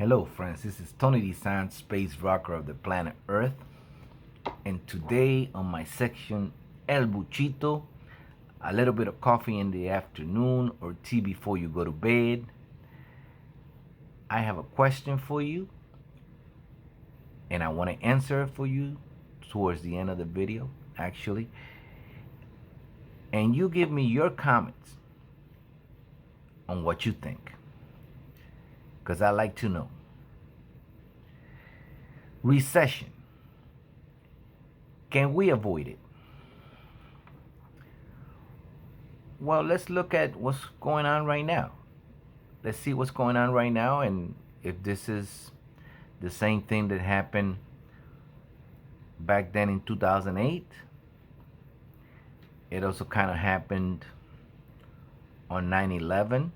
Hello, friends. This is Tony Dizant, space rocker of the planet Earth. And today, on my section, El Buchito, a little bit of coffee in the afternoon or tea before you go to bed, I have a question for you, and I want to answer it for you towards the end of the video, actually. And you give me your comments on what you think, because I like to know. Recession. Can we avoid it? Well, let's look at what's going on right now. Let's see what's going on right now and if this is the same thing that happened back then in 2008. It also kind of happened on 9/11,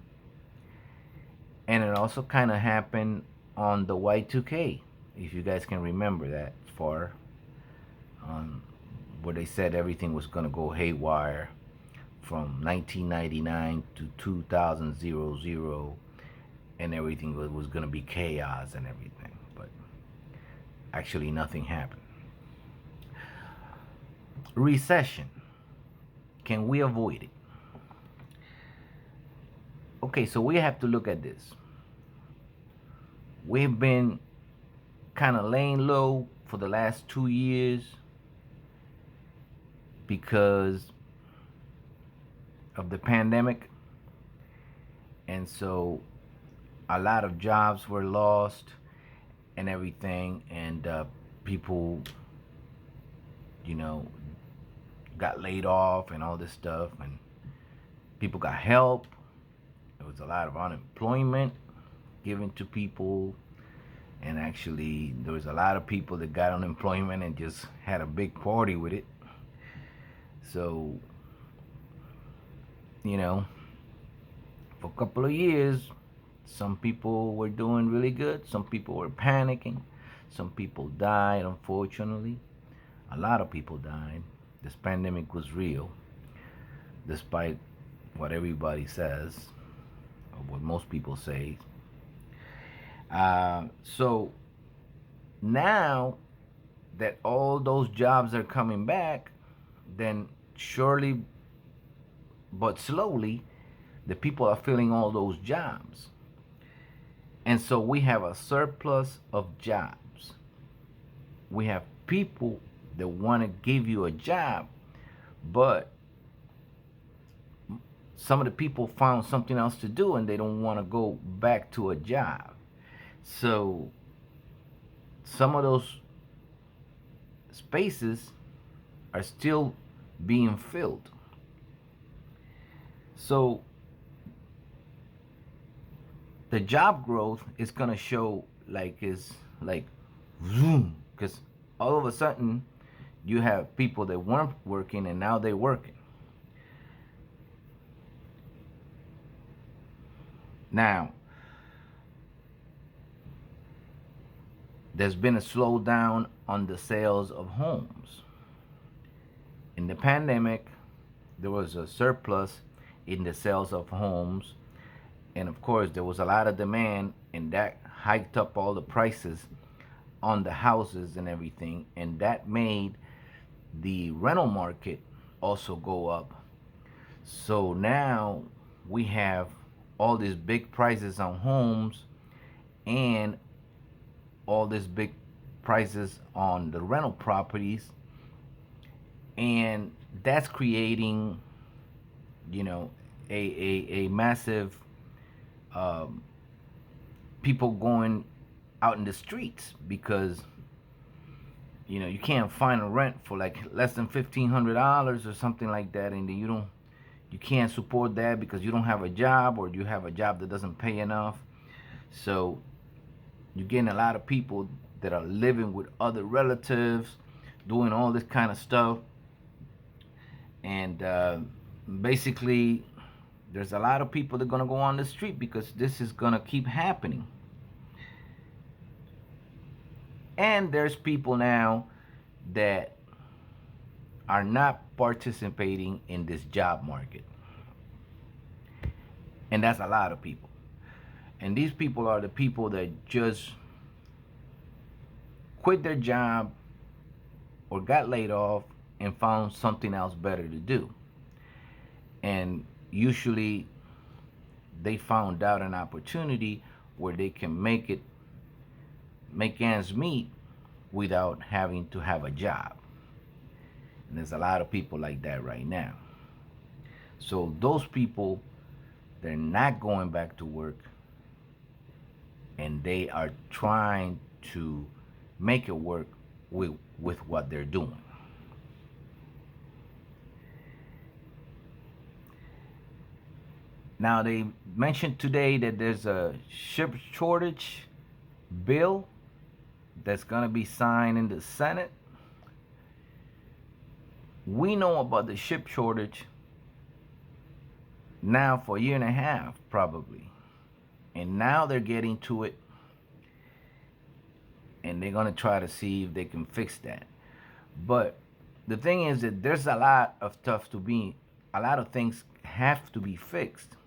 and it also kind of happened on the Y2K, if you guys can remember that far, where they said everything was going to go haywire from 1999 to 2000 and everything was going to be chaos and everything, but actually nothing happened. Recession, can we avoid it? Okay, so we have to look at this. We've been kind of laying low for the last 2 years because of the pandemic, and so a lot of jobs were lost and everything, and people, got laid off and all this stuff, and people got help. There was a lot of unemployment given to people, and actually there was a lot of people that got unemployment and just had a big party with it. So, for a couple of years, some people were doing really good, some people were panicking, some people died, unfortunately. A lot of people died. This pandemic was real, despite what everybody says, or what most people say. So now that all those jobs are coming back, then surely but slowly, the people are filling all those jobs. And so we have a surplus of jobs. We have people that want to give you a job, but some of the people found something else to do and they don't want to go back to a job. So some of those spaces are still being filled. So the job growth is gonna show is like zoom, because all of a sudden you have people that weren't working and now they're working. Now there's been a slowdown on the sales of homes. In the pandemic, there was a surplus in the sales of homes, and of course there was a lot of demand, and that hiked up all the prices on the houses and everything, and that made the rental market also go up. So now we have all these big prices on homes and all these big prices on the rental properties, and that's creating a massive people going out in the streets, because you can't find a rent for like less than $1,500 or something like that, and you can't support that because you don't have a job, or you have a job that doesn't pay enough. So you're getting a lot of people that are living with other relatives, doing all this kind of stuff, and basically there's a lot of people that are going to go on the street because this is going to keep happening. And there's people now that are not participating in this job market, and that's a lot of people. And these people are the people that just quit their job or got laid off and found something else better to do. And usually they found out an opportunity where they can make ends meet without having to have a job. And there's a lot of people like that right now. So those people, they're not going back to work, and they are trying to make it work with what they're doing. Now they mentioned today that there's a chip shortage bill that's going to be signed in the Senate. We know about the chip shortage now for a year and a half, probably. And now they're getting to it, and they're going to try to see if they can fix that. But the thing is that there's a lot of things have to be fixed,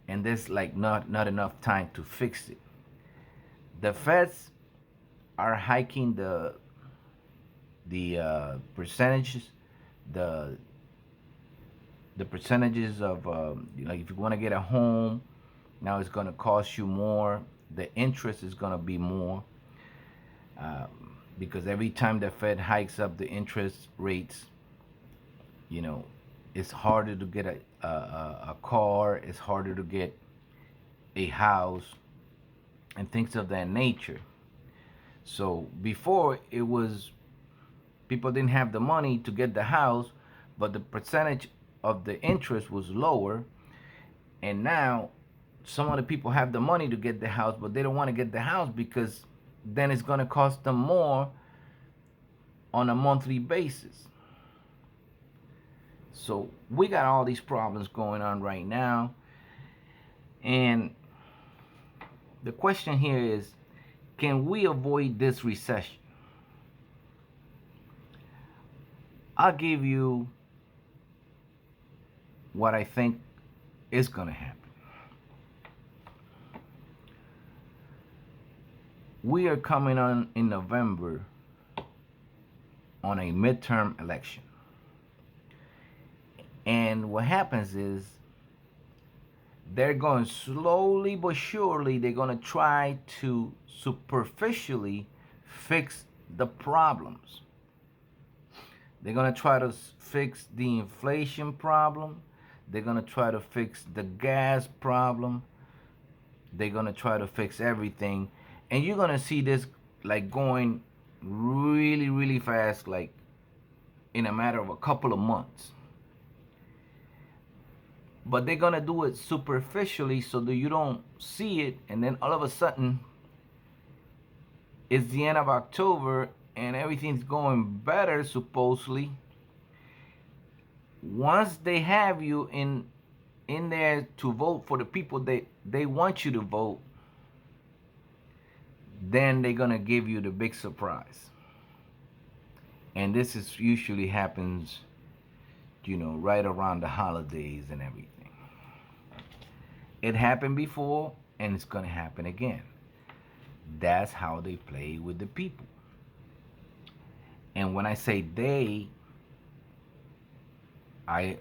and there's like not enough time to fix it. The feds are hiking the percentages, the the percentages of like if you want to get a home, now it's going to cost you more. The interest is going to be more, because every time the Fed hikes up the interest rates, you know, it's harder to get a car, it's harder to get a house, and things of that nature. So before it was people didn't have the money to get the house, but the percentage of the interest was lower. And now some of the people have the money to get the house, but they don't want to get the house because then it's going to cost them more on a monthly basis. So we got all these problems going on right now. And the question here is, can we avoid this recession? I'll give you what I think is going to happen. We are coming on in November on a midterm election. And what happens is they're going slowly but surely, they're going to try to superficially fix the problems. They're going to try to fix the inflation problem. They're going to try to fix the gas problem. They're going to try to fix everything. And you're going to see this like going really, really fast, like in a matter of a couple of months. But they're going to do it superficially so that you don't see it. And then all of a sudden, it's the end of October and everything's going better, supposedly. Once they have you in there to vote for the people they want you to vote, then they're going to give you the big surprise. And this is usually happens, right around the holidays and everything. It happened before, and it's going to happen again. That's how they play with the people. And when I say they, I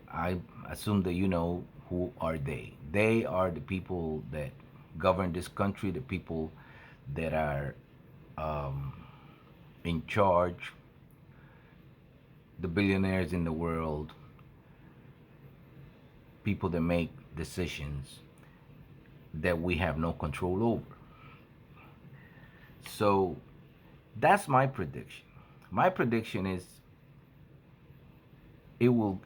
assume that you know who are they. They are the people that govern this country, the people that are in charge, the billionaires in the world, people that make decisions that we have no control over. So that's my prediction. My prediction is it will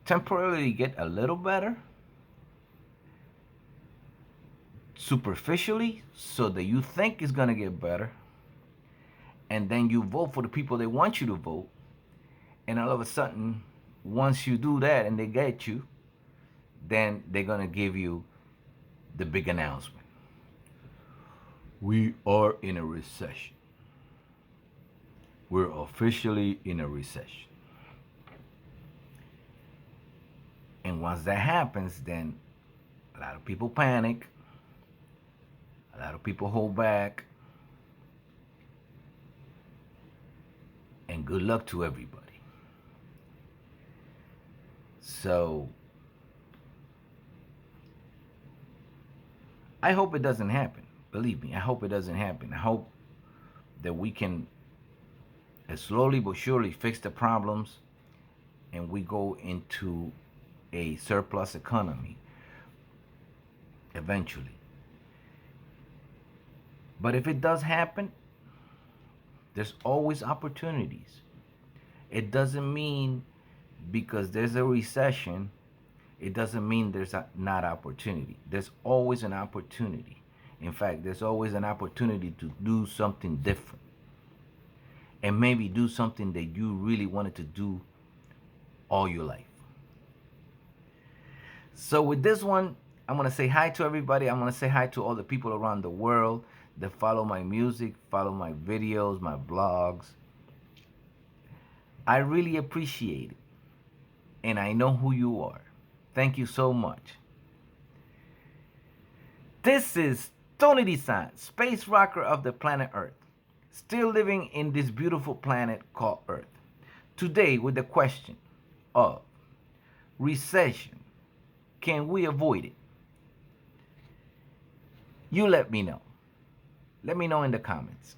temporarily get a little better, superficially, so that you think it's going to get better, and then you vote for the people they want you to vote, and all of a sudden, once you do that and they get you, then they're going to give you the big announcement. We are in a recession. We're officially in a recession. And once that happens, then a lot of people panic. A lot of people hold back. And good luck to everybody. So I hope it doesn't happen. Believe me, I hope it doesn't happen. I hope that we can slowly but surely fix the problems and we go into a surplus economy eventually. But if it does happen, there's always opportunities. It doesn't mean because there's a recession, it doesn't mean there's not opportunity. There's always an opportunity. In fact, there's always an opportunity to do something different. And maybe do something that you really wanted to do all your life. So with this one, I'm going to say hi to everybody. I'm going to say hi to all the people around the world that follow my music, follow my videos, my blogs. I really appreciate it. And I know who you are. Thank you so much. This is Tony Dizant, space rocker of the planet Earth, still living in this beautiful planet called Earth. Today with the question of recession. Can we avoid it? You let me know. Let me know in the comments.